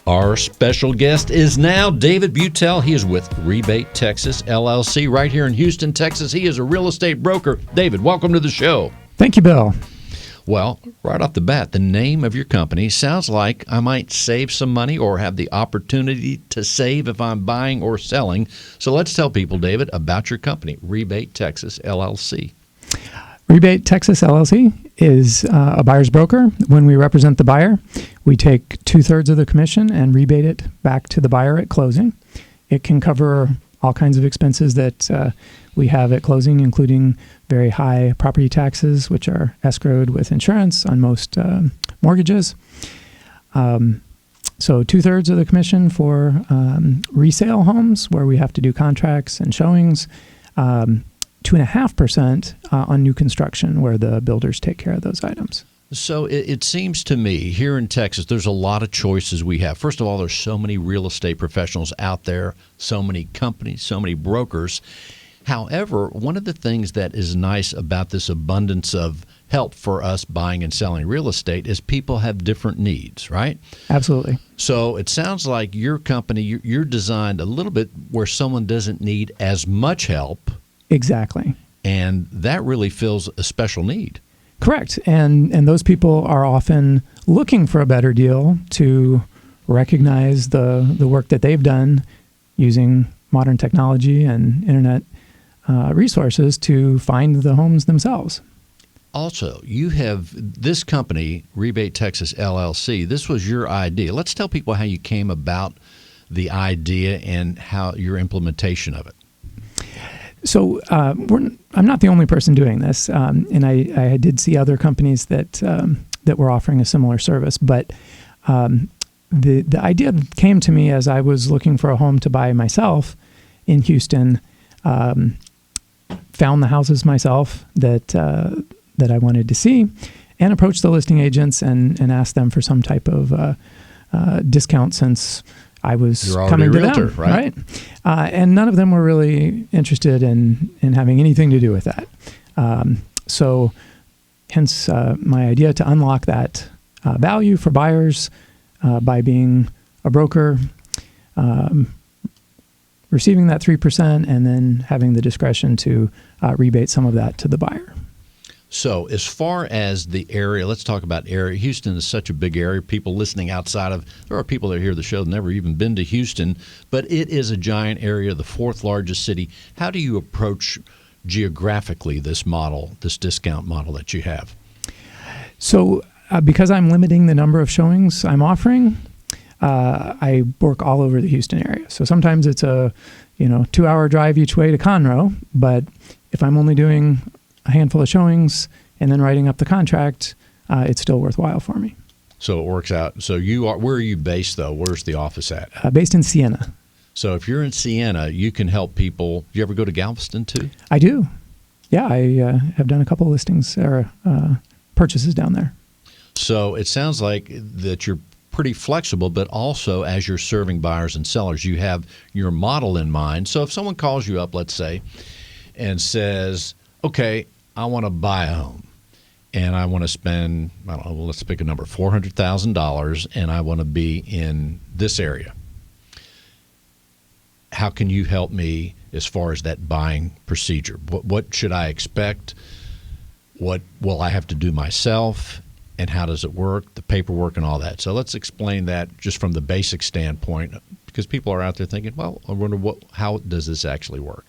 Our special guest is now David Beutel. He is with Rebate Texas LLC right here in Houston, Texas. He is a real estate broker. David, welcome to the show. Thank you, Bill. Well, right off the bat, the name of your company sounds like I might save some money or have the opportunity to save if I'm buying or selling. So let's tell people, David, about your company, Rebate Texas LLC. Rebate Texas LLC is a buyer's broker. When we represent the buyer, we take 2/3 of the commission and rebate it back to the buyer at closing. It can cover all kinds of expenses that we have at closing, including very high property taxes, which are escrowed with insurance on most mortgages. So 2/3 of the commission for resale homes, where we have to do contracts and showings. 2.5% on new construction, where the builders take care of those items. So it seems to me here in Texas, there's a lot of choices we have. First of all, there's so many real estate professionals out there, so many companies, so many brokers. However, one of the things that is nice about this abundance of help for us buying and selling real estate is people have different needs, right? Absolutely. So it sounds like your company, you're designed a little bit where someone doesn't need as much help. Exactly. And that really fills a special need. Correct. And those people are often looking for a better deal to recognize the work that they've done using modern technology and internet resources to find the homes themselves. Also, you have this company, Rebate Texas LLC. This was your idea. Let's tell people how you came about the idea and how your implementation of it. So I'm not the only person doing this, and I did see other companies that were offering a similar service. But the idea came to me as I was looking for a home to buy myself in Houston. Found the houses myself that I wanted to see, and approached the listing agents and asked them for some type of discount since I was coming to realtor, them, right? And none of them were really interested in having anything to do with that. So hence my idea to unlock that value for buyers by being a broker, receiving that 3%, and then having the discretion to rebate some of that to the buyer. So as far as the area, let's talk about area. Houston is such a big area. People listening outside of, there are people that hear the show never even been to Houston, but it is a giant area, the fourth largest city. How do you approach geographically this model, this discount model that you have? So because I'm limiting the number of showings I'm offering, I work all over the Houston area. So sometimes it's a 2-hour drive each way to Conroe, but if I'm only doing a handful of showings and then writing up the contract, it's still worthwhile for me. So it works out. So where are you based though? Where's the office at? Based in Siena. So if you're in Siena, you can help people. Do you ever go to Galveston too? I do. Yeah, I have done a couple of listings or purchases down there. So it sounds like that you're pretty flexible, but also as you're serving buyers and sellers, you have your model in mind. So if someone calls you up, let's say, and says, okay, I want to buy a home and I want to spend, I don't know, let's pick a number, $400,000, and I want to be in this area. How can you help me as far as that buying procedure? What should I expect? What will I have to do myself? And how does it work, the paperwork and all that? So let's explain that just from the basic standpoint, because people are out there thinking, well, I wonder how does this actually work?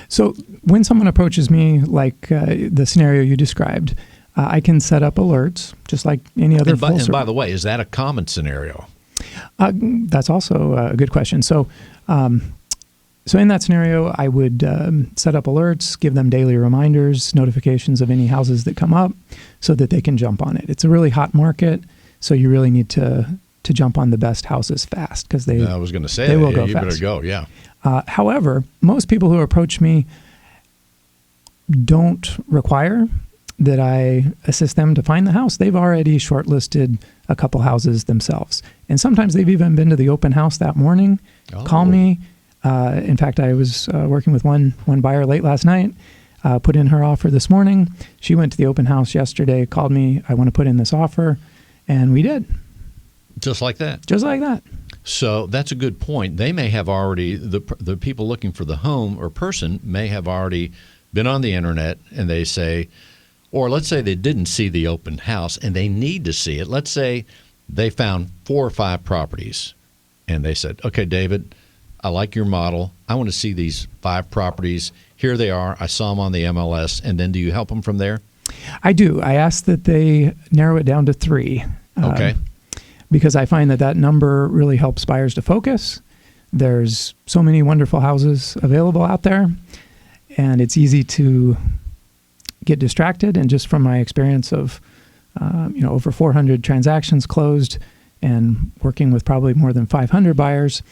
So when someone approaches me, like the scenario you described, I can set up alerts just like any other full service. And by the way, is that a common scenario? That's also a good question. So in that scenario, I would set up alerts, give them daily reminders, notifications of any houses that come up so that they can jump on it. It's a really hot market, so you really need to jump on the best houses fast because I was going to say they will go you fast. Better go, yeah. However, most people who approach me don't require that I assist them to find the house. They've already shortlisted a couple houses themselves. And sometimes they've even been to the open house that morning, call me. In fact, I was working with one buyer late last night, put in her offer this morning. She went to the open house yesterday, called me, I want to put in this offer, and we did. Just like that. Just like that. So that's a good point. They may have already, the people looking for the home or person may have already been on the internet, and they say, or let's say they didn't see the open house and they need to see it. Let's say they found 4 or 5 properties and they said, okay, David, I like your model. I want to see these 5 properties. Here they are. I saw them on the MLS. And then do you help them from there? I do. I ask that they narrow it down to 3. Okay. Because I find that number really helps buyers to focus. There's so many wonderful houses available out there, and it's easy to get distracted. And just from my experience of, over 400 transactions closed and working with probably more than 500 buyers,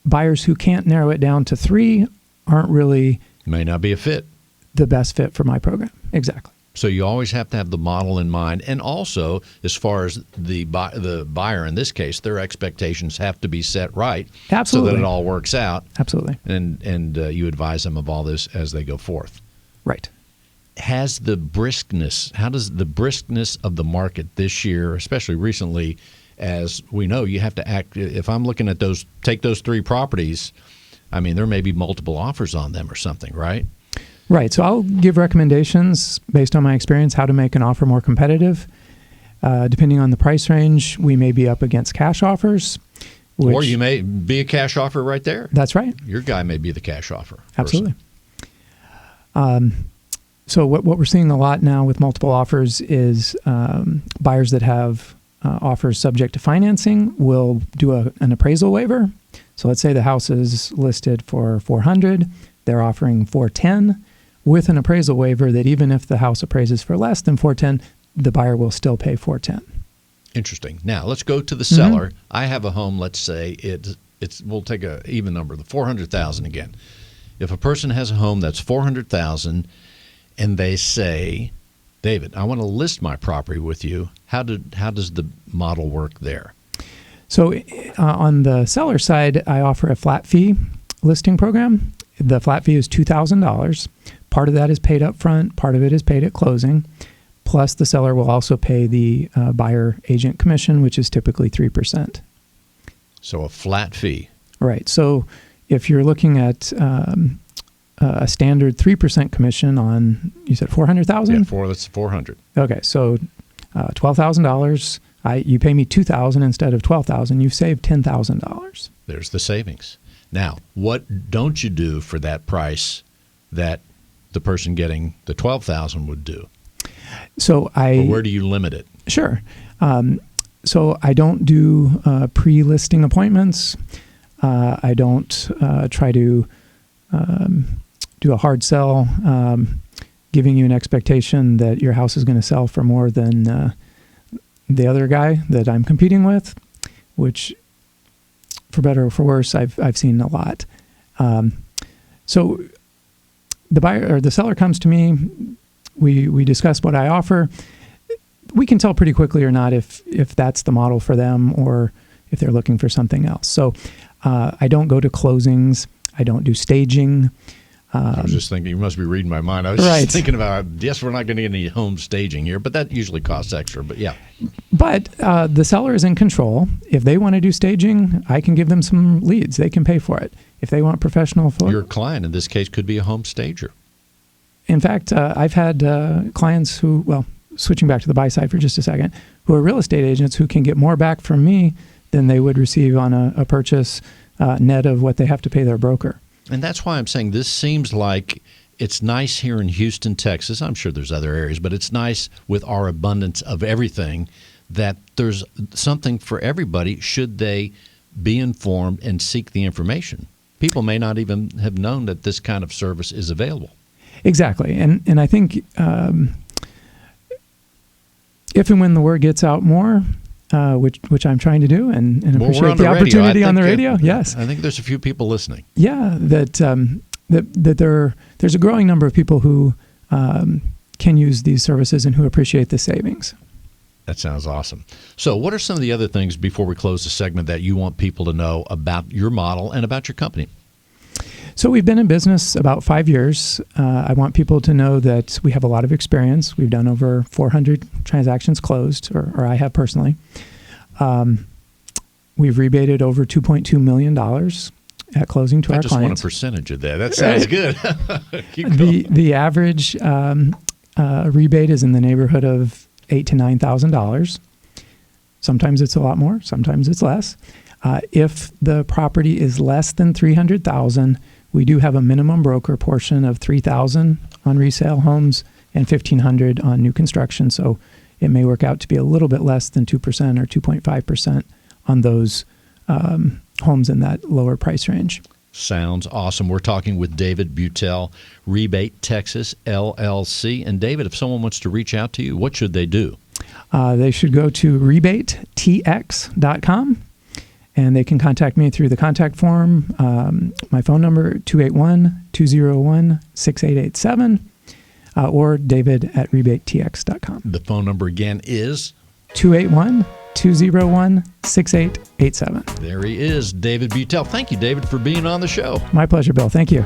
buyers who can't narrow it down to 3 aren't really May not be a fit. the best fit for my program. Exactly. So you always have to have the model in mind. And also, as far as the buyer in this case, their expectations have to be set right. Absolutely. So that it all works out. Absolutely. And you advise them of all this as they go forth. Right. How does the briskness of the market this year, especially recently, as we know, you have to act, if I'm looking at take those 3 properties, I mean, there may be multiple offers on them or something, right? Right. So I'll give recommendations based on my experience how to make an offer more competitive. Depending on the price range, we may be up against cash offers. Or you may be a cash offer right there. That's right. Your guy may be the cash offer. Absolutely. So what we're seeing a lot now with multiple offers is buyers that have offers subject to financing will do an appraisal waiver. So let's say the house is listed for $400. They're offering $410 with an appraisal waiver that even if the house appraises for less than $410, the buyer will still pay $410. Interesting. Now let's go to the seller. I have a home. Let's say we'll take a even number, the $400,000 again. If a person has a home that's $400,000, and they say, David, I want to list my property with you. How does the model work there? So on the seller side, I offer a flat fee listing program. The flat fee is $2,000. Part of that is paid up front. Part of it is paid at closing. Plus, the seller will also pay the buyer agent commission, which is typically 3%. So a flat fee. Right. So if you're looking at a standard 3% commission on, you said 400,000? Yeah, that's 400. Okay, so $12,000. You pay me $2,000 instead of $12,000. You've saved $10,000. There's the savings. Now, what don't you do for that price that the person getting the $12,000 would do? So or where do you limit it? Sure. So I don't do pre-listing appointments. I don't try to do a hard sell, giving you an expectation that your house is going to sell for more than the other guy that I'm competing with, which, for better or for worse, I've seen a lot. So the buyer or the seller comes to me. We discuss what I offer. We can tell pretty quickly or not if that's the model for them or if they're looking for something else. So I don't go to closings. I don't do staging. I was just thinking, you must be reading my mind. I was just thinking about, yes, we're not going to get any home staging here, but that usually costs extra. But yeah. But the seller is in control. If they want to do staging, I can give them some leads. They can pay for it. If they want professional photo. Your client in this case could be a home stager. In fact, I've had clients who, well, switching back to the buy side for just a second, who are real estate agents who can get more back from me than they would receive on a purchase net of what they have to pay their broker. And that's why I'm saying this seems like it's nice here in Houston, Texas. I'm sure there's other areas, but it's nice with our abundance of everything that there's something for everybody should they be informed and seek the information. People may not even have known that this kind of service is available. Exactly. And I think if and when the word gets out more, which I'm trying to do, and appreciate the opportunity on the radio. Yes, I think there's a few people listening. Yeah, that there's a growing number of people who can use these services and who appreciate the savings. That sounds awesome. So, what are some of the other things before we close the segment that you want people to know about your model and about your company? So we've been in business about 5 years. I want people to know that we have a lot of experience. We've done over 400 transactions closed, or I have personally. We've rebated over $2.2 million at closing to our clients. I just want a percentage of that. That sounds good. Keep going. The average rebate is in the neighborhood of $8,000 to $9,000. Sometimes it's a lot more. Sometimes it's less. If the property is less than $300,000, we do have a minimum broker portion of $3,000 on resale homes and $1,500 on new construction. So it may work out to be a little bit less than 2% or 2.5% on those homes in that lower price range. Sounds awesome. We're talking with David Beutel, Rebate Texas LLC. And David, if someone wants to reach out to you, what should they do? They should go to rebatetx.com. And they can contact me through the contact form. My phone number, 281-201-6887, or david@rebatetx.com. The phone number again is? 281-201-6887. There he is, David Beutel. Thank you, David, for being on the show. My pleasure, Bill. Thank you.